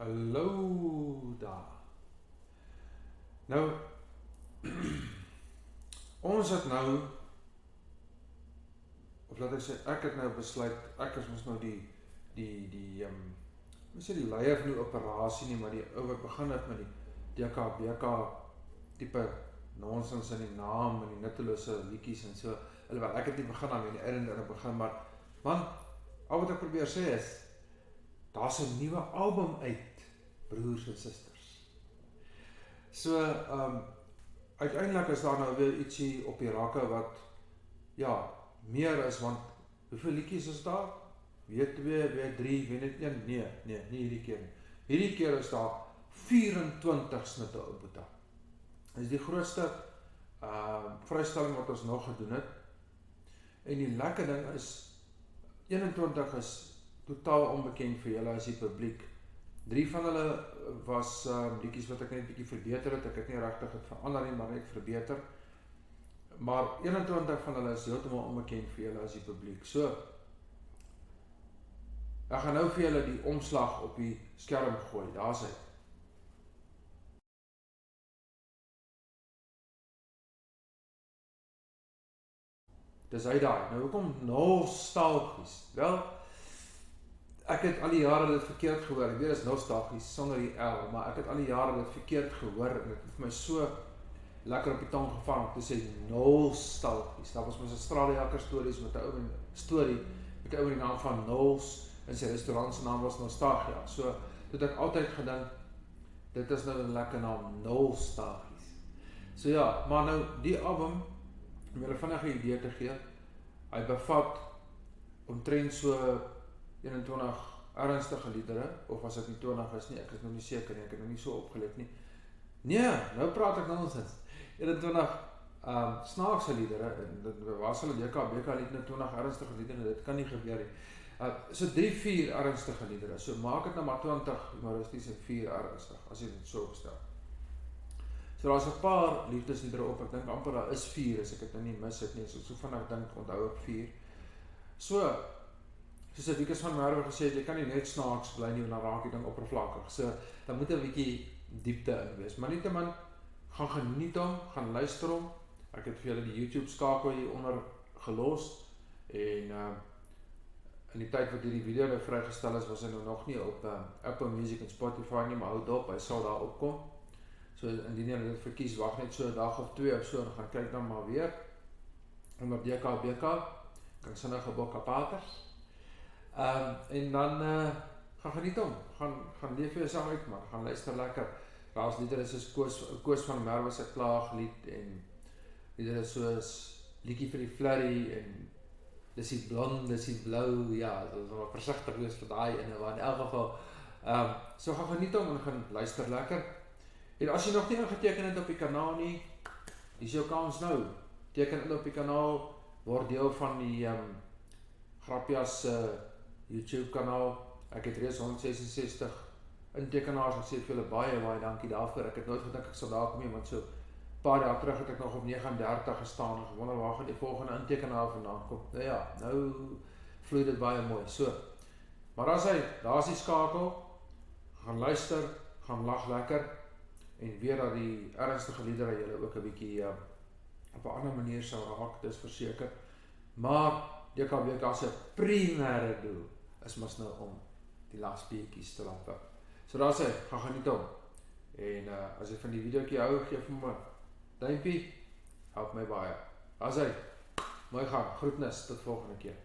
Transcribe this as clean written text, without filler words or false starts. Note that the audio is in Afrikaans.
Hallo daar. Nou, ons het nou, of laat ek sê, ek het nou besluit, ek is ons nou die leier van die operasie nie, maar die ou wat begin het met die DKBK type nonsens in die naam en die nuttelose liedjies en so. Alhoewel ek het nie begin aan die einde begin, maar man, al wat ek probeer sê is, daar's 'n nuwe album uit, broers en susters. So, uiteindelik is daar nou weer ietsie op die rakke wat, ja, meer is, want hoeveel liedjies is daar? Weer 2, weer 3, weer net 1? Nee, nie hierdie keer nie. Hierdie keer is daar 24 snitte op Boeta. Dit is die grootste vrystelling wat ons nog gedoen het. En die lekker ding is, 21 is totaal onbekend vir julle as die publiek. 3 van hulle was liedjies wat ek net bietjie verbeter het. Ek het nie regtig het verander nie, maar net verbeter. Maar 21 van hulle is heeltemal onbekend vir julle as die publiek. So, ek gaan nou vir julle die omslag op die skerm gooi. Daar is hy. Dis hy daai. Nou, hoekom nostalgies? Wel, ek het al die jare dit verkeerd gehoor. Ek weet, dit is nostalgies sonder die L, maar ek het al die jare dit verkeerd gehoor en dit het vir my so lekker op die tong gevang om te sê nostalgies. Daar was mos 'n Australiaker stories met 'n ou storie met 'n ou in die naam van Knowles en sy restaurant se naam was Nostalgia. So, het ek altyd gedink dit is nou 'n lekker naam, nostalgies. So ja, maar nou die album om julle vinnige idee te gee, hy bevat omtrent so 21 ernstige liedere, of as ek nie 20 is nie, ek is nou nie seker nie, ek het nou nie so opgelet nie. Nee, nou praat ek nonsens. 21 snaakse liedere, en waar sal die DKBK lied nou 20 ernstige liedere, dit kan nie gebeur nie. So 3-4 ernstige liedere, so maak het nou maar 20 humoristies en 4 ernstig, as jy dit so bestel. So daar is 'n paar liefdesliedere op, ek dink amper daar is 4, as ek het nou nie mis het nie, so van ek dink, onthou ek 4. So, soos Wikus van Merwe gesê het, jy kan nie net snaaks bly nie, en dan raak die ding oppervlakkig, so, dan moet 'n bietjie diepte in wees, maar nietemin, gaan geniet hom, gaan luister hom, ek het vir julle die YouTube skakel hieronder gelos, en in die tyd wat hierdie video nou vrygestel is, was hy nou nog nie op Apple Music en Spotify nie, maar houd op, hy sal daar opkom. So indien jy dit verkies, wag net so 'n dag of 2 of so, en gaan kyk dan maar weer, onder DKBK, kan sinnige bokkapaters, en dan gaan geniet hom, gaan leef vir jouself uit, maar gaan luister lekker. Daar is liedere soos Koos van Merwe se klaaglied, en liedere soos Liedjie vir die Flurry, en Dis die blond, dis die blou, ja, dat is wel versigtig wees vir daai ene, maar in elk geval, so gaan geniet hom en gaan luister lekker. En as jy nog nie ingeteken het op die kanaal nie, is jou kans nou. Teken in op die kanaal, word deel van die Grapjas YouTube kanaal. Ek het reeds 166 intekenaars, ek sê vir julle baie dankie daarvoor. Ek het nooit gedink ek sal daar kom nie, want so paar jaar terug het ek nog op 39 gestaan en gewonder waar gaan die volgende intekenaar vandaan kom. Nou ja, nou vloei dit baie mooi. So, maar daar is die skakel, gaan luister, gaan lag lekker, en weet dat die ernstige liedere julle ook 'n bietjie op 'n ander manier sal raak, dis verseker. Maar DKBK se primêre doel is mos nou om die lagspietjies te laat pik. So daar sê, gaan geniet hom. En as jy van die videoetjie hou, gee vir my duimpie, help my baie. Daar sê, mooi gaan, groetnis, tot volgende keer.